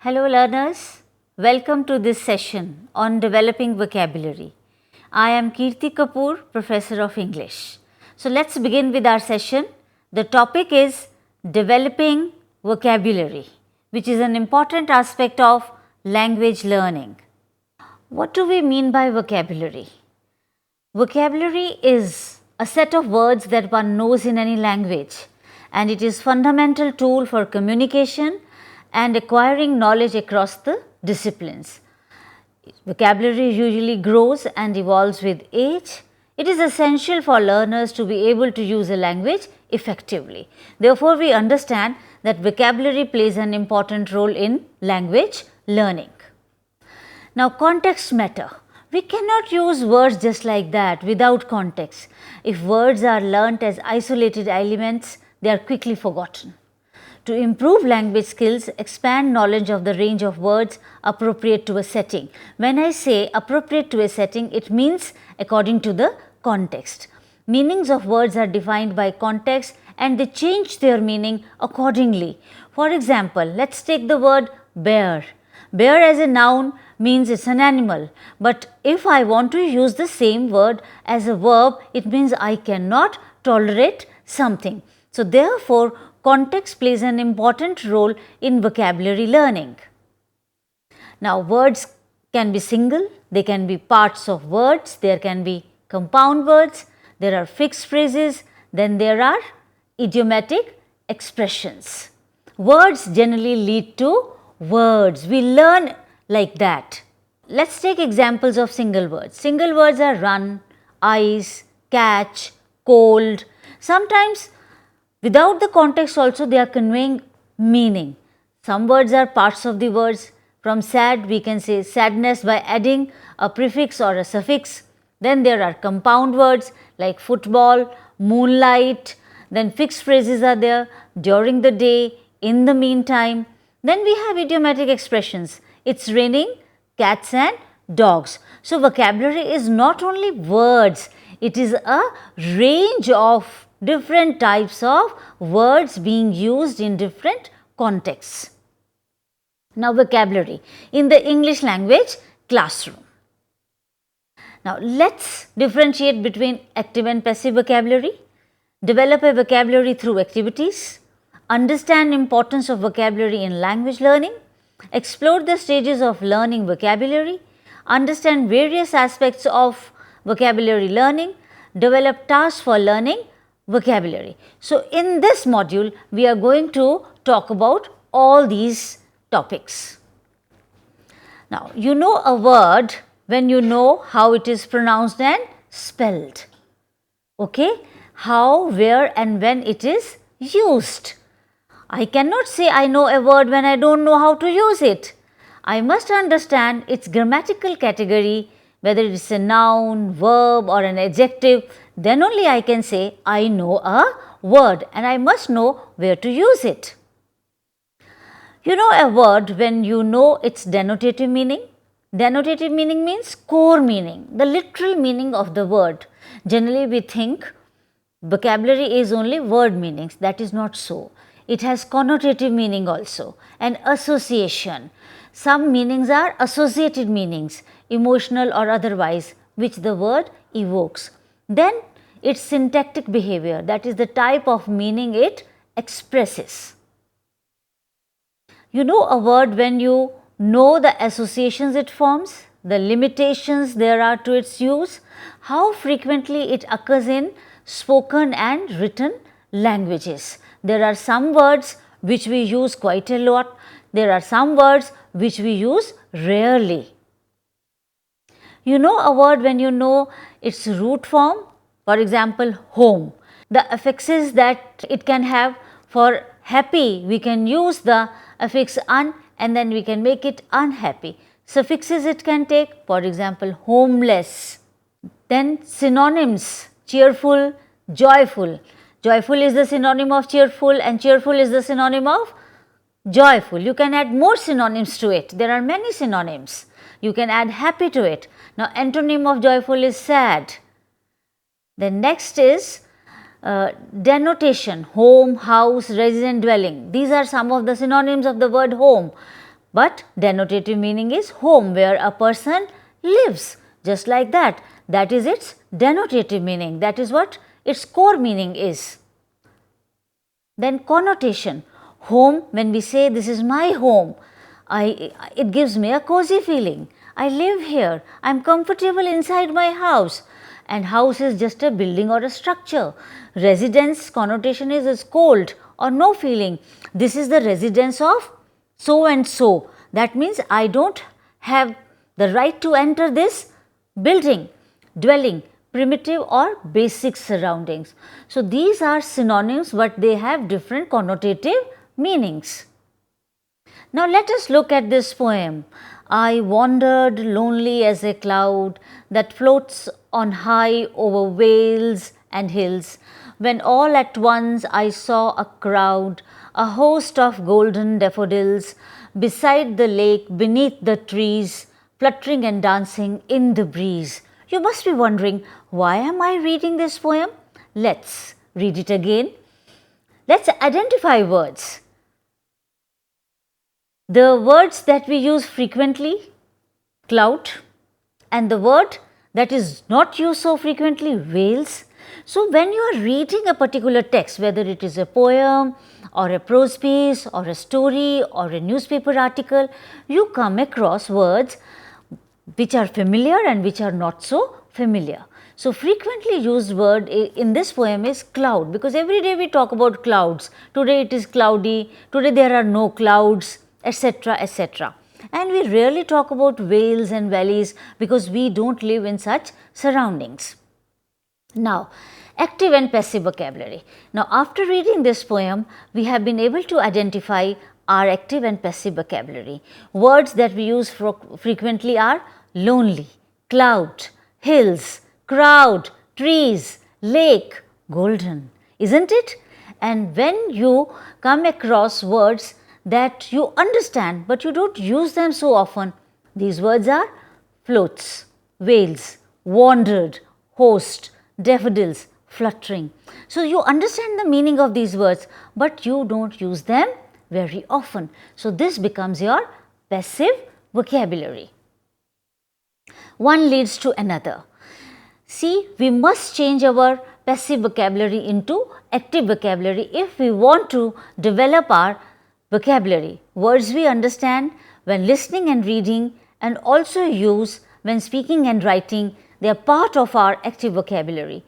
Hello learners, welcome to this session on developing vocabulary. I am Kirti Kapoor, Professor of English. So let's begin with our session. The topic is developing vocabulary, which is an important aspect of language learning. What do we mean by vocabulary? Vocabulary is a set of words that one knows in any language, and it is fundamental tool for communication and acquiring knowledge across the disciplines. Vocabulary usually grows and evolves with age. It is essential for learners to be able to use a language effectively. Therefore, we understand that vocabulary plays an important role in language learning. Now, context matter. We cannot use words just like that without context. If words are learnt as isolated elements, they are quickly forgotten. To improve language skills, expand knowledge of the range of words appropriate to a setting. When I say appropriate to a setting, it means according to the context. Meanings of words are defined by context and they change their meaning accordingly. For example, let's take the word bear. Bear as a noun means it's an animal, but if I want to use the same word as a verb, it means I cannot tolerate something. So, therefore, context plays an important role in vocabulary learning. Now, words can be single, they can be parts of words, there can be compound words, there are fixed phrases, then there are idiomatic expressions. Words generally lead to words, we learn like that. Let's take examples of single words. Single words are run, ice, catch, cold. Sometimes without the context also they are conveying meaning. Some words are parts of the words. From sad we can say sadness by adding a prefix or a suffix. Then there are compound words like football, moonlight. Then fixed phrases are there, during the day, in the meantime. Then we have idiomatic expressions. It's raining, cats and dogs. So, vocabulary is not only words, it is a range of different types of words being used in different contexts. Now, vocabulary in the English language classroom. Now, let's differentiate between active and passive vocabulary. Develop a vocabulary through activities. Understand importance of vocabulary in language learning. Explore the stages of learning vocabulary. Understand various aspects of vocabulary learning. Develop tasks for learning vocabulary. So, in this module, we are going to talk about all these topics. Now, you know a word when you know how it is pronounced and spelled. Okay? How, where and when it is used. I cannot say I know a word when I don't know how to use it. I must understand its grammatical category, whether it is a noun, verb or an adjective, then only I can say I know a word and I must know where to use it. You know a word when you know its denotative meaning. Denotative meaning means core meaning, the literal meaning of the word. Generally we think vocabulary is only word meanings, that is not so. It has connotative meaning also and association. Some meanings are associated meanings, emotional or otherwise, which the word evokes. Then its syntactic behavior, that is the type of meaning it expresses. You know a word when you know the associations it forms, the limitations there are to its use, how frequently it occurs in spoken and written languages. There are some words which we use quite a lot, there are some words which we use rarely. You know a word when you know its root form, for example, home. The affixes that it can have, for happy we can use the affix un and then we can make it unhappy. Suffixes it can take, for example, homeless. Then synonyms, cheerful, joyful. Joyful is the synonym of cheerful and cheerful is the synonym of joyful. You can add more synonyms to it. There are many synonyms. You can add happy to it. Now, antonym of joyful is sad. Then next is denotation, home, house, resident, dwelling. These are some of the synonyms of the word home. but denotative meaning is home, where a person lives, just like that. That is its denotative meaning. That is what its core meaning is. Then connotation. Home, when we say this is my home, it gives me a cozy feeling. I live here, I am comfortable inside my house, and house is just a building or a structure. Residence connotation is cold or no feeling. This is the residence of so and so. That means I don't have the right to enter this building, dwelling, primitive or basic surroundings. So, these are synonyms, but they have different connotative meanings. Now, let us look at this poem. I wandered lonely as a cloud that floats on high over vales and hills, when all at once I saw a crowd, a host of golden daffodils, beside the lake, beneath the trees, fluttering and dancing in the breeze. You must be wondering, why am I reading this poem? Let's read it again. Let's identify words. The words that we use frequently, cloud, and the word that is not used so frequently, vales. So, when you are reading a particular text, whether it is a poem or a prose piece or a story or a newspaper article, you come across words which are familiar and which are not so familiar. So, frequently used word in this poem is cloud, because every day we talk about clouds. Today it is cloudy, today there are no clouds, etc., etc. And we rarely talk about vales and valleys because we don't live in such surroundings. Now, active and passive vocabulary. Now, after reading this poem, we have been able to identify our active and passive vocabulary. Words that we use frequently are lonely, cloud, hills, crowd, trees, lake, golden, isn't it? And when you come across words that you understand, but you don't use them so often, these words are floats, vales, wandered, host, daffodils, fluttering. So, you understand the meaning of these words, but you don't use them very often. So, this becomes your passive vocabulary. One leads to another. See, we must change our passive vocabulary into active vocabulary if we want to develop our vocabulary. Words we understand when listening and reading and also use when speaking and writing, they are part of our active vocabulary.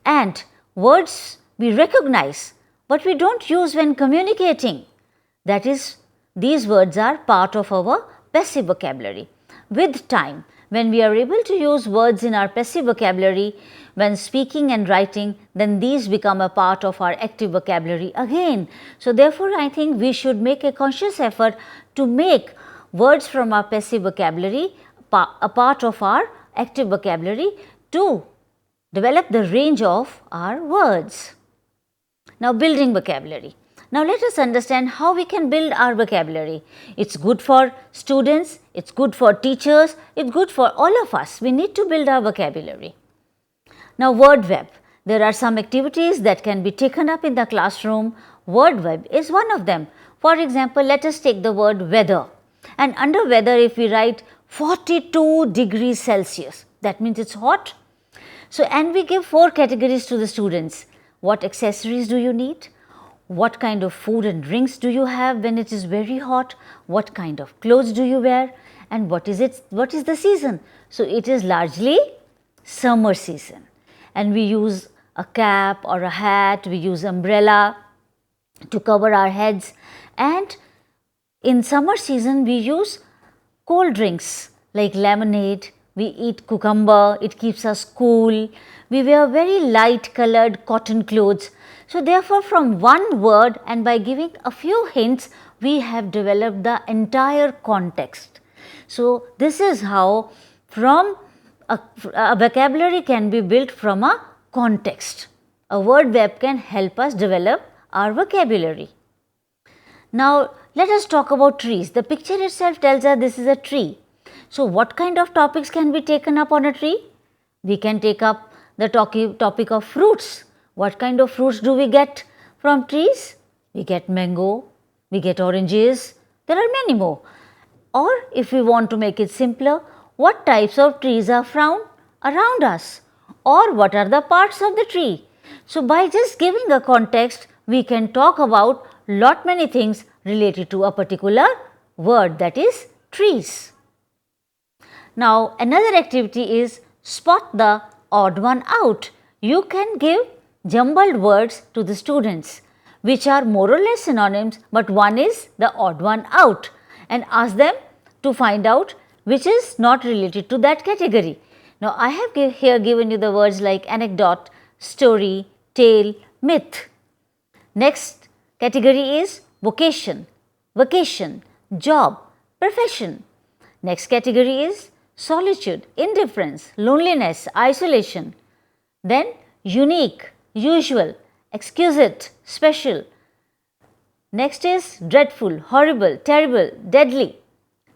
And words we recognize but we don't use when communicating, that is, these words are part of our passive vocabulary. With time, when we are able to use words in our passive vocabulary when speaking and writing, then these become a part of our active vocabulary again. So, therefore, I think we should make a conscious effort to make words from our passive vocabulary a part of our active vocabulary to develop the range of our words. Now, building vocabulary. Now, let us understand how we can build our vocabulary. It is good for students, it is good for teachers, it is good for all of us. We need to build our vocabulary. Now, word web. There are some activities that can be taken up in the classroom. Word web is one of them. For example, let us take the word weather, and under weather if we write 42 degrees Celsius, that means it is hot. So, and we give 4 categories to the students. What accessories do you need? What kind of food and drinks do you have when it is very hot? What kind of clothes do you wear? And what is the season? So, it is largely summer season, and we use a cap or a hat, we use umbrella to cover our heads, and in summer season we use cold drinks like lemonade, we eat cucumber, it keeps us cool, we wear very light colored cotton clothes. So, therefore, from one word and by giving a few hints, we have developed the entire context. So, this is how from a vocabulary can be built from a context. A word web can help us develop our vocabulary. Now, let us talk about trees. The picture itself tells us this is a tree. So, what kind of topics can be taken up on a tree? We can take up the topic of fruits. What kind of fruits do we get from trees? We get mango, we get oranges, there are many more. Or if we want to make it simpler, what types of trees are found around us, or what are the parts of the tree. So, by just giving a context, we can talk about lot many things related to a particular word, that is trees. Now, another activity is spot the odd one out. You can give jumbled words to the students which are more or less synonyms, but one is the odd one out, and ask them to find out which is not related to that category. Now, I have here given you the words like anecdote, story, tale, myth. Next category is vocation, vacation, job, profession. Next category is solitude, indifference, loneliness, isolation. Then unique, usual, exquisite, special. Next is dreadful, horrible, terrible, deadly,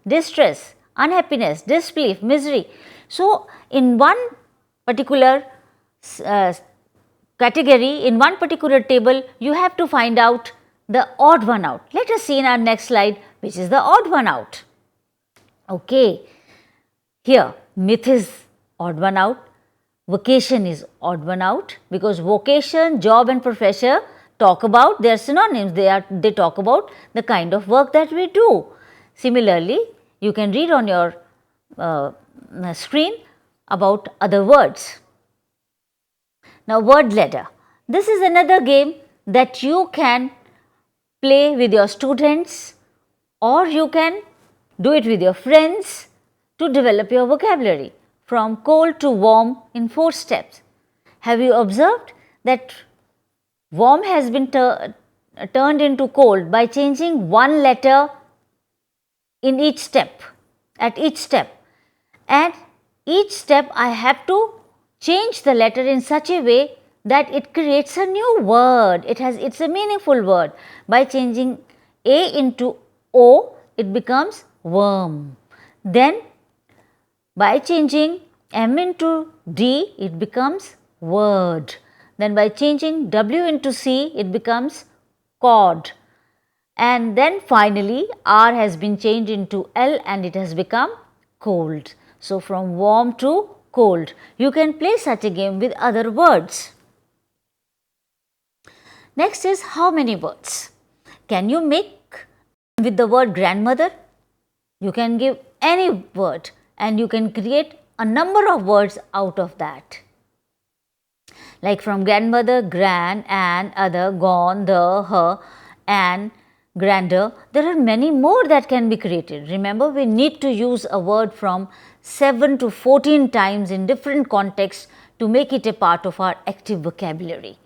distress, unhappiness, disbelief, misery. So, in one particular category, in one particular table, you have to find out the odd one out. Let us see in our next slide which is the odd one out. Okay. Here myth is odd one out, vocation is odd one out, because vocation, job and profession talk about, they are synonyms, they talk about the kind of work that we do. Similarly, you can read on your screen about other words. Now, word ladder. This is another game that you can play with your students, or you can do it with your friends to develop your vocabulary from cold to warm in 4 steps. Have you observed that warm has been turned into cold by changing one letter in each step, at each step, and each step I have to change the letter in such a way that it creates a new word. It's a meaningful word. By changing A into O, it becomes worm. Then by changing M into D, it becomes word. Then by changing W into C, it becomes cord. And then finally, R has been changed into L and it has become cold. So, from warm to cold. You can play such a game with other words. Next is how many words? Can you make with the word grandmother? You can give any word and you can create a number of words out of that. Like from grandmother, gran, and, other, gone, the, her, and, grander. There are many more that can be created. Remember, we need to use a word from 7 to 14 times in different contexts to make it a part of our active vocabulary.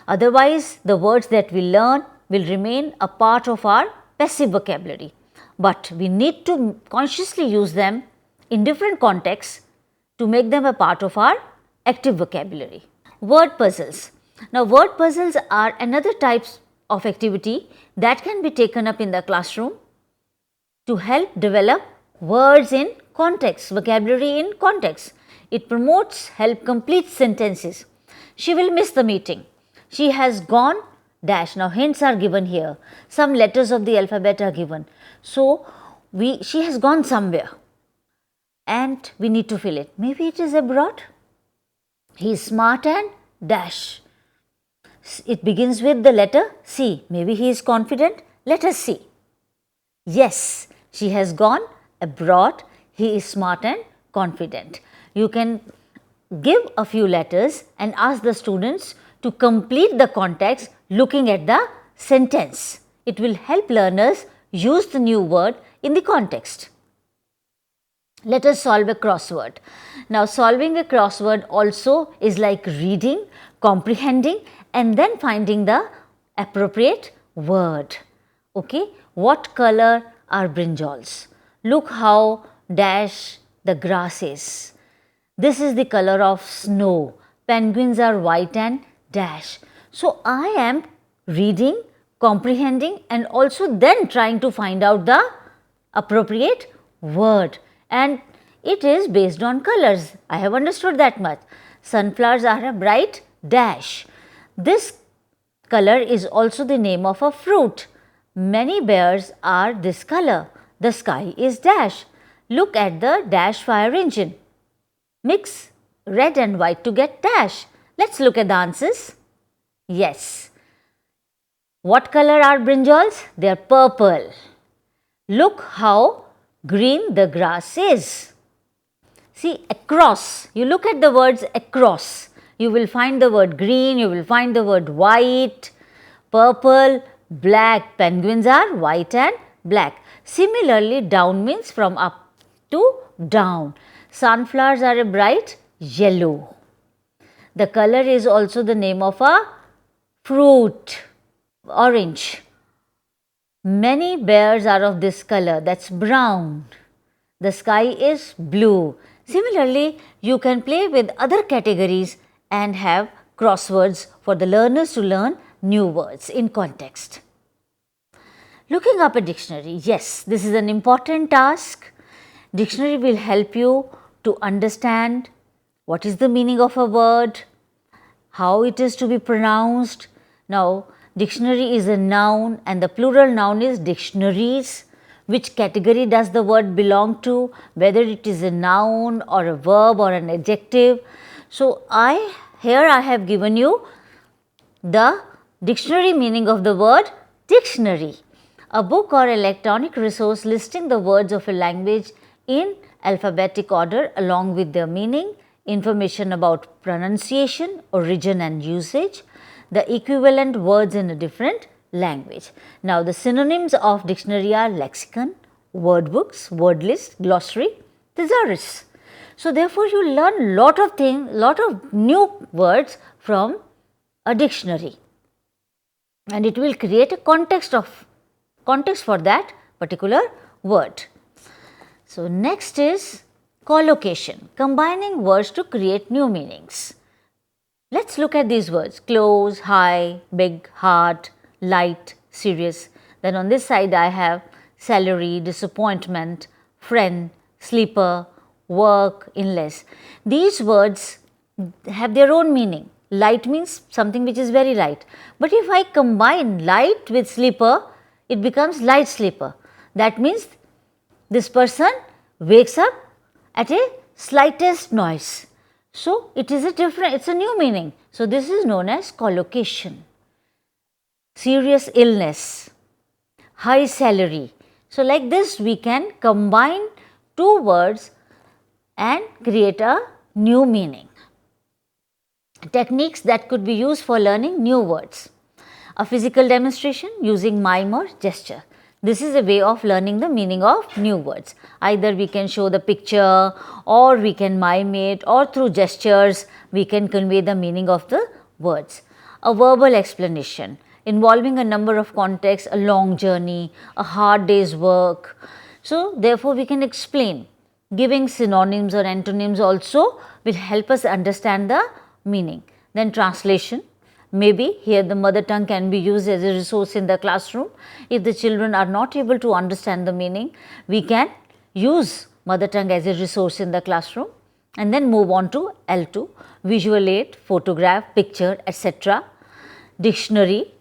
Otherwise, the words that we learn will remain a part of our passive vocabulary, but we need to consciously use them in different contexts to make them a part of our active vocabulary. Word puzzles. Now, word puzzles are another type of activity that can be taken up in the classroom to help develop words in context, vocabulary in context. It promotes help complete sentences. She will miss the meeting. She has gone dash. Now, hints are given here. Some letters of the alphabet are given. So, she has gone somewhere and we need to fill it. Maybe it is abroad. He is smart and dash. It begins with the letter C. Maybe he is confident. Let us see. Yes, she has gone abroad. He is smart and confident. You can give a few letters and ask the students to complete the context looking at the sentence. It will help learners use the new word in the context. Let us solve a crossword. Now, solving a crossword also is like reading, comprehending, and then finding the appropriate word. Okay, what color are brinjals? Look how dash the grass is. This is the color of snow. Penguins are white and dash. So, I am reading, comprehending, and also then trying to find out the appropriate word, and it is based on colors. I have understood that much. Sunflowers are a bright dash. This color is also the name of a fruit. Many bears are this color. The sky is dash. Look at the dash fire engine. Mix red and white to get dash. Let's look at the answers. Yes. What color are brinjals? They are purple. Look how green the grass is. See, across. You look at the words across. You will find the word green, you will find the word white, purple, black. Penguins are white and black. Similarly, down means from up to down. Sunflowers are a bright yellow. The color is also the name of a fruit, orange. Many bears are of this color, that's brown. The sky is blue. Similarly, you can play with other categories and have crosswords for the learners to learn new words in context. Looking up a dictionary, yes, this is an important task. Dictionary will help you to understand what is the meaning of a word, how it is to be pronounced. Now, dictionary is a noun and the plural noun is dictionaries. Which category does the word belong to, whether it is a noun or a verb or an adjective. So, here I have given you the dictionary meaning of the word dictionary. A book or electronic resource listing the words of a language in alphabetic order along with their meaning, information about pronunciation, origin and usage, the equivalent words in a different language. Now, the synonyms of dictionary are lexicon, word books, word list, glossary, thesaurus. So, therefore, you learn lot of new words from a dictionary and it will create a context for that particular word. So, next is collocation, combining words to create new meanings. Let us look at these words: close, high, big, hard, light, serious. Then on this side I have salary, disappointment, friend, sleeper, work, illness. These words have their own meaning. Light means something which is very light, but if I combine light with sleeper, it becomes light sleeper. That means this person wakes up at a slightest noise. So, it is it's a new meaning. So, this is known as collocation. Serious illness, high salary. So, like this we can combine two words and create a new meaning. Techniques that could be used for learning new words. A physical demonstration using mime or gesture. This is a way of learning the meaning of new words. Either we can show the picture or we can mime it, or through gestures we can convey the meaning of the words. A verbal explanation involving a number of contexts, a long journey, a hard day's work. So, therefore, we can explain. Giving synonyms or antonyms also will help us understand the meaning. Then translation. Maybe here the mother tongue can be used as a resource in the classroom. If the children are not able to understand the meaning, we can use mother tongue as a resource in the classroom and then move on to L2, visual aid, photograph, picture, etc. Dictionary,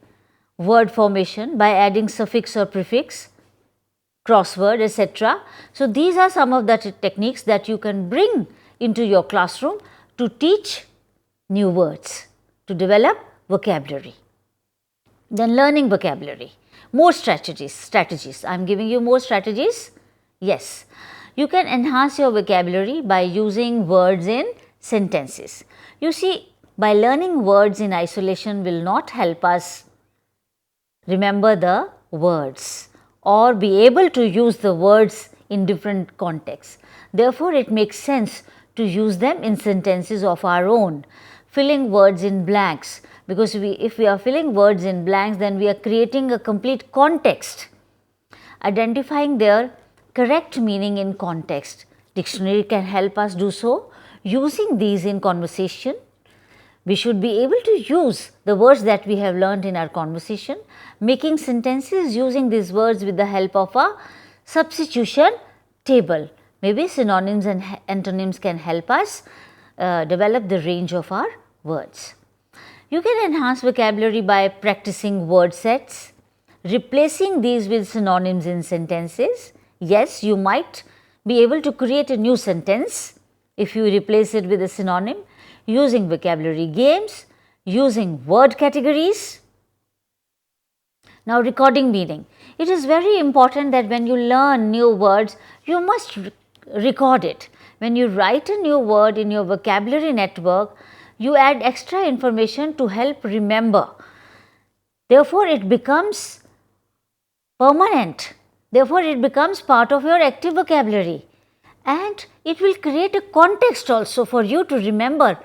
word formation by adding suffix or prefix, crossword, etc. So, these are some of the techniques that you can bring into your classroom to teach new words, to develop vocabulary. Then learning vocabulary, more strategies. I am giving you more strategies. Yes, you can enhance your vocabulary by using words in sentences. You see, by learning words in isolation will not help us remember the words or be able to use the words in different contexts. Therefore, it makes sense to use them in sentences of our own, filling words in blanks, because if we are filling words in blanks, then we are creating a complete context, identifying their correct meaning in context. Dictionary can help us do so. Using these in conversation, we should be able to use the words that we have learned in our conversation, making sentences using these words with the help of a substitution table. Maybe synonyms and antonyms can help us develop the range of our words. You can enhance vocabulary by practicing word sets, replacing these with synonyms in sentences, Yes, you might be able to create a new sentence if you replace it with a synonym, using vocabulary games, using word categories. Now, recording meaning. It is very important that when you learn new words, you must record it. When you write a new word in your vocabulary network, you add extra information to help remember. Therefore, it becomes permanent. Therefore, it becomes part of your active vocabulary, and it will create a context also for you to remember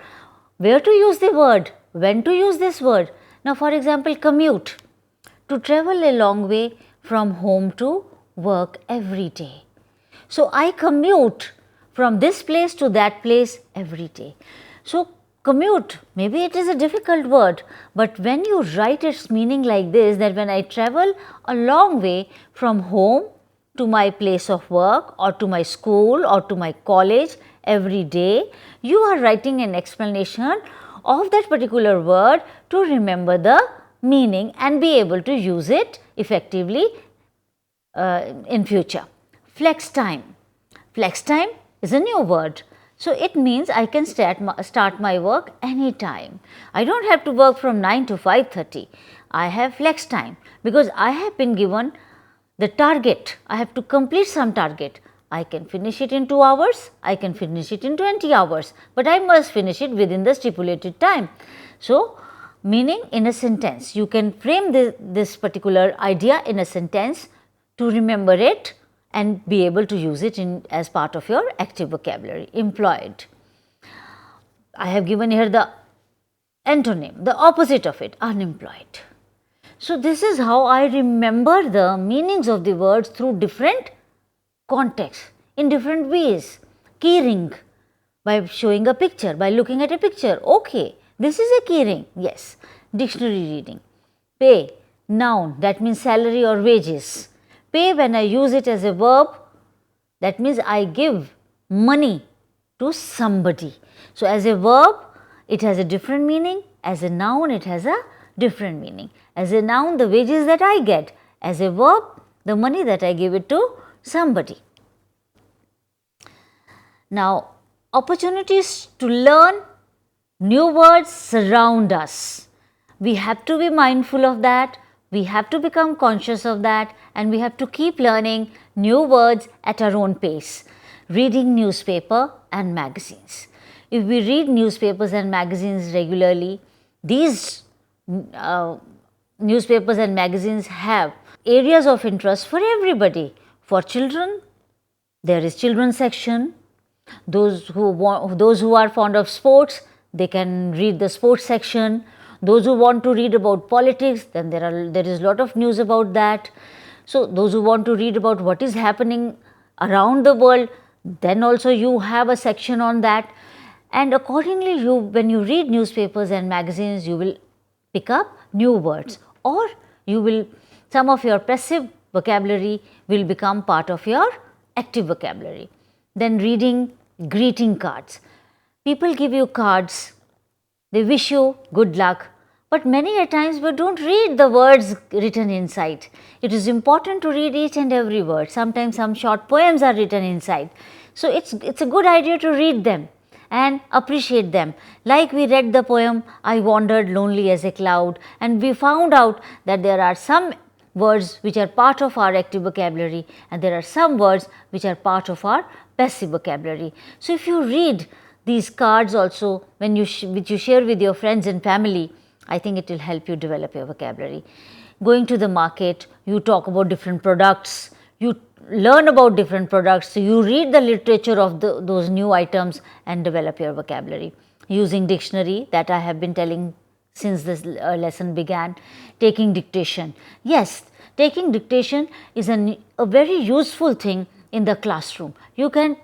where to use the word, when to use this word. Now, for example, commute, to travel a long way from home to work every day. So, I commute from this place to that place every day. So, commute, maybe it is a difficult word, but when you write its meaning like this, that when I travel a long way from home to my place of work or to my school or to my college every day, you are writing an explanation of that particular word to remember the meaning and be able to use it effectively in future. Flex time. Flex time is a new word. So, it means I can start my work anytime. I do not have to work from 9 to 5:30. I have flex time because I have been given the target. I have to complete some target. I can finish it in 2 hours, I can finish it in 20 hours, but I must finish it within the stipulated time. So, meaning in a sentence, you can frame this particular idea in a sentence to remember it and be able to use it as part of your active vocabulary. Employed. I have given here the antonym, the opposite of it, unemployed. So, this is how I remember the meanings of the words through different contexts, in different ways. Keyring, by showing a picture, by looking at a picture. Okay, this is a keyring. Yes. Dictionary reading. Pay, noun, that means salary or wages. Pay, when I use it as a verb, that means I give money to somebody. So, as a verb, it has a different meaning. As a noun, it has a different meaning. As a noun, the wages that I get. As a verb, the money that I give it to somebody. Now, opportunities to learn new words surround us. We have to be mindful of that. We have to become conscious of that, and we have to keep learning new words at our own pace. Reading newspaper and magazines. If we read newspapers and magazines regularly, these newspapers and magazines have areas of interest for everybody. For children, there is children's section. Those who are fond of sports, they can read the sports section. Those who want to read about politics, then there is a lot of news about that. So, those who want to read about what is happening around the world, then also you have a section on that. And accordingly, when you read newspapers and magazines, you will pick up new words, or some of your passive vocabulary will become part of your active vocabulary. Then reading greeting cards. People give you cards, they wish you good luck, but many a times we do not read the words written inside. It is important to read each and every word. Sometimes some short poems are written inside. So, it is a good idea to read them and appreciate them. Like we read the poem, I wandered lonely as a cloud, and we found out that there are some words which are part of our active vocabulary, and there are some words which are part of our passive vocabulary. So, if you read these cards also which you share with your friends and family, I think it will help you develop your vocabulary. Going to the market, you talk about different products, you learn about different products, so you read the literature of those new items and develop your vocabulary. Using dictionary, that I have been telling since this lesson began. Taking dictation. Yes, taking dictation is a very useful thing in the classroom. You can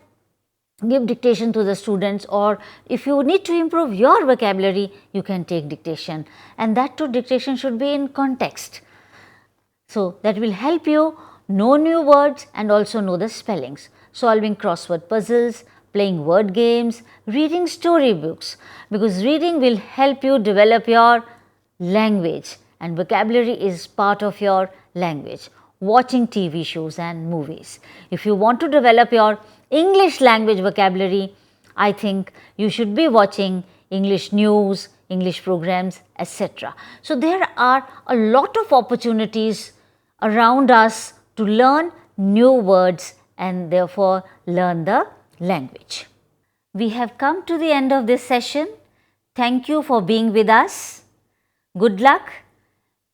give dictation to the students, or if you need to improve your vocabulary, you can take dictation, and that too dictation should be in context. So, that will help you know new words and also know the spellings. Solving crossword puzzles, playing word games, reading storybooks, because reading will help you develop your language, and vocabulary is part of your language. watching TV shows and movies. If you want to develop your English language vocabulary, I think you should be watching English news, English programs, etc. So there are a lot of opportunities around us to learn new words and therefore learn the language. We have come to the end of this session. Thank you for being with us. Good luck.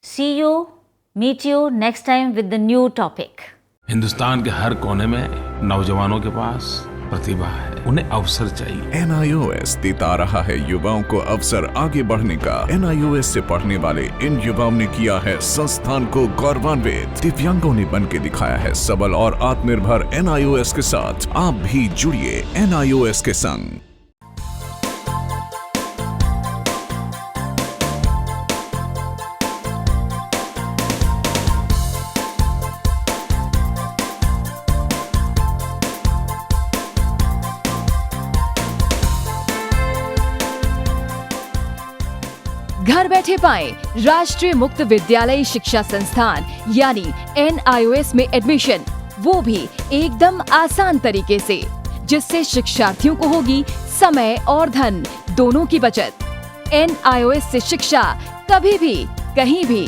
See you, meet you next time with the new topic. Hindustan के हर कोने में नौजवानों के पास प्रतिभा है, उन्हें अवसर चाहिए। NIOS देता रहा है युवाओं को अवसर आगे बढ़ने का। NIOS से पढ़ने वाले इन युवाओं ने किया है संस्थान को गौरवान्वित। दिव्यांगों ने बन के दिखाया है सबल और आत्मनिर्भर। NIOS के साथ आप भी जुड़िए NIOS के संग। घर बैठे पाएं राष्ट्रीय मुक्त विद्यालय शिक्षा संस्थान यानी NIOS में एडमिशन, वो भी एकदम आसान तरीके से, जिससे शिक्षार्थियों को होगी समय और धन दोनों की बचत। NIOS से शिक्षा कभी भी कहीं भी।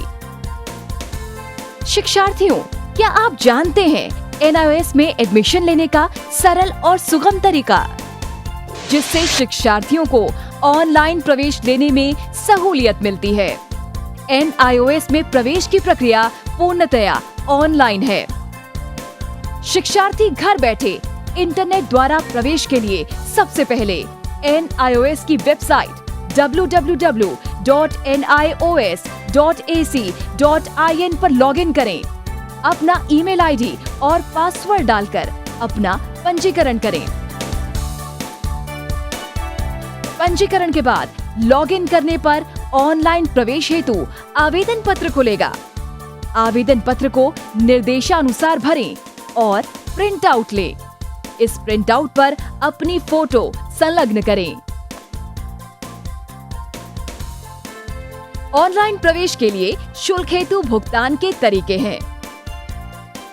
शिक्षार्थियों, क्या आप जानते हैं NIOS में एडमिशन लेने का सरल और सुगम तरीका, जिससे शिक्षार्थियों को ऑनलाइन प्रवेश लेने में सहूलियत मिलती है। NIOS में प्रवेश की प्रक्रिया पूर्णतया ऑनलाइन है। शिक्षार्थी घर बैठे इंटरनेट द्वारा प्रवेश के लिए सबसे पहले NIOS की वेबसाइट www.nios.ac.in पर लॉगिन करें। अपना ईमेल आईडी और पासवर्ड डालकर अपना पंजीकरण करें। पंजीकरण के बाद लॉगिन करने पर ऑनलाइन प्रवेश हेतु आवेदन पत्र खुलेगा। आवेदन पत्र को निर्देशानुसार भरें और प्रिंट आउट लें। इस प्रिंट आउट पर अपनी फोटो संलग्न करें। ऑनलाइन प्रवेश के लिए शुल्क हेतु भुगतान के तरीके हैं: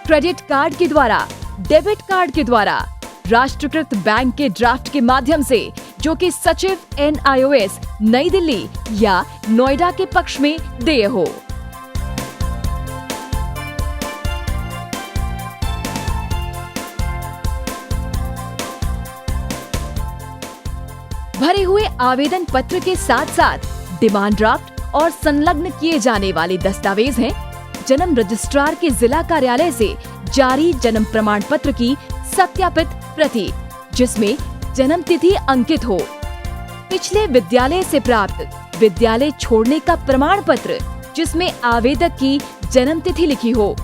क्रेडिट कार्ड के द्वारा, डेबिट कार्ड के द्वारा, राष्ट्रीयकृत बैंक के ड्राफ्ट के माध्यम से, जो कि सचिव NIOS नई दिल्ली या नोएडा के पक्ष में देय हो। भरे हुए आवेदन पत्र के साथ साथ डिमांड ड्राफ्ट और संलग्न किए जाने वाले दस्तावेज हैं: जन्म रजिस्ट्रार के जिला कार्यालय से जारी जन्म प्रमाण पत्र की सत्यापित प्रति, जिसमें जन्म तिथि अंकित हो, पिछले विद्यालय से प्राप्त विद्यालय छोड़ने का प्रमाण पत्र, जिसमें आवेदक की जन्म तिथि लिखी हो।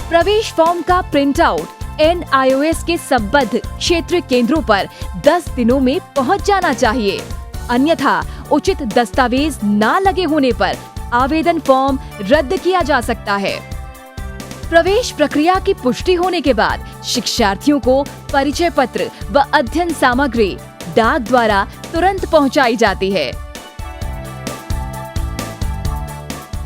प्रवेश फॉर्म का प्रिंट आउट NIOS के संबद्ध क्षेत्रीय केंद्रों पर 10 दिनों में पहुंच जाना चाहिए, अन्यथा उचित दस्तावेज न लगे होने पर आवेदन फॉर्म रद्द किया जा सकता है। प्रवेश प्रक्रिया की पुष्टि होने के बाद शिक्षार्थियों को परिचय पत्र व अध्ययन सामग्री डाक द्वारा तुरंत पहुंचाई जाती है।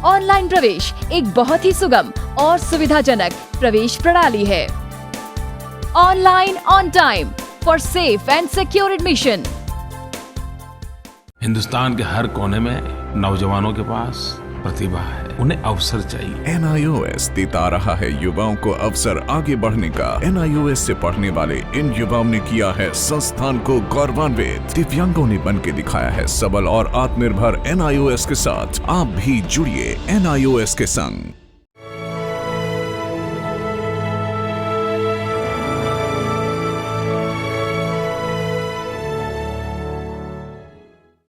ऑनलाइन प्रवेश एक बहुत ही सुगम और सुविधाजनक प्रवेश प्रणाली है। Online on time for safe and secure admission. Hindustan के हर कोने में नौजवानों के पास प्रतिभा है, उन्हें अवसर चाहिए। NIOS देता रहा है युवाओं को अवसर आगे बढ़ने का। NIOS से पढ़ने वाले इन युवाओं ने किया है संस्थान को गौरवान्वित। दिव्यांगों ने बन के दिखाया है सबल और आत्मनिर्भर। NIOS के साथ आप भी जुड़िए NIOS के संग।